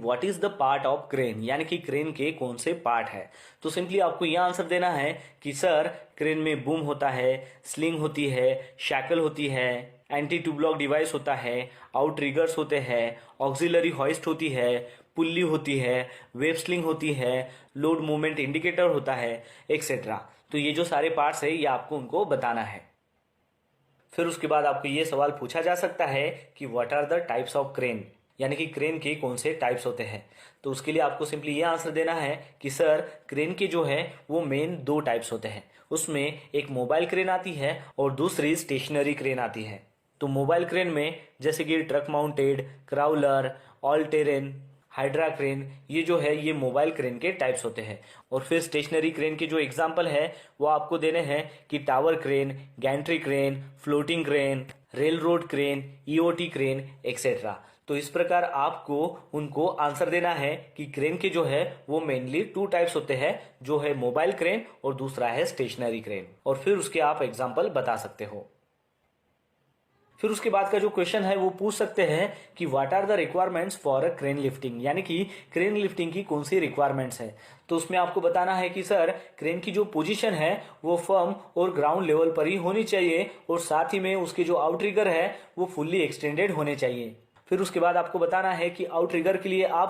What is the part of crane, यानी कि crane के कौन से पार्ट है। तो सिंपली आपको यह आंसर देना है कि सर क्रेन में बूम होता है, स्लिंग होती है, शैकल होती है, एंटी टू ब्लॉक डिवाइस होता है, आउट रिगर्स होते हैं, ऑक्सिलरी हॉइस्ट होती है, पुल्ली होती है, वेब स्लिंग होती है, लोड मूवमेंट इंडिकेटर होता है, एक्सेट्रा। तो ये जो सारे पार्ट्स है ये आपको उनको बताना है। फिर उसके बाद आपको ये सवाल पूछा जा सकता है कि what are the types of crane, यानी कि क्रेन के कौन से टाइप्स होते हैं। तो उसके लिए आपको सिंपली ये आंसर देना है कि सर क्रेन के जो है वो मेन दो टाइप्स होते हैं। उसमें एक मोबाइल क्रेन आती है और दूसरी स्टेशनरी क्रेन आती है। तो मोबाइल क्रेन में जैसे कि truck mounted, crawler, all terrain, hydra crane, ये जो है ये मोबाइल क्रेन के टाइप्स होते हैं। और फिर स्टेशनरी क्रेन के जो एग्जाम्पल है वो आपको देने हैं कि tower crane, gantry crane, floating crane, rail road crane, EOT crane, etcetera. तो इस प्रकार आपको उनको आंसर देना है कि क्रेन के जो है वो मेनली टू टाइप्स होते हैं, जो है मोबाइल क्रेन और दूसरा है स्टेशनरी क्रेन। और फिर उसके आप एग्जाम्पल बता सकते हो। फिर उसके बाद का जो क्वेश्चन है वो पूछ सकते हैं कि what are the requirements for a crane lifting, यानी कि क्रेन लिफ्टिंग की कौन सी रिक्वायरमेंट्स है। तो उसमें आपको बताना है कि सर क्रेन की जो पोजीशन है वो फर्म और ग्राउंड लेवल पर ही होनी चाहिए और साथ ही में उसके जो आउटरिगर है वो फुल्ली एक्सटेंडेड होने चाहिए। फिर उसके बाद आपको बताना है कि आउटरिगर के लिए आप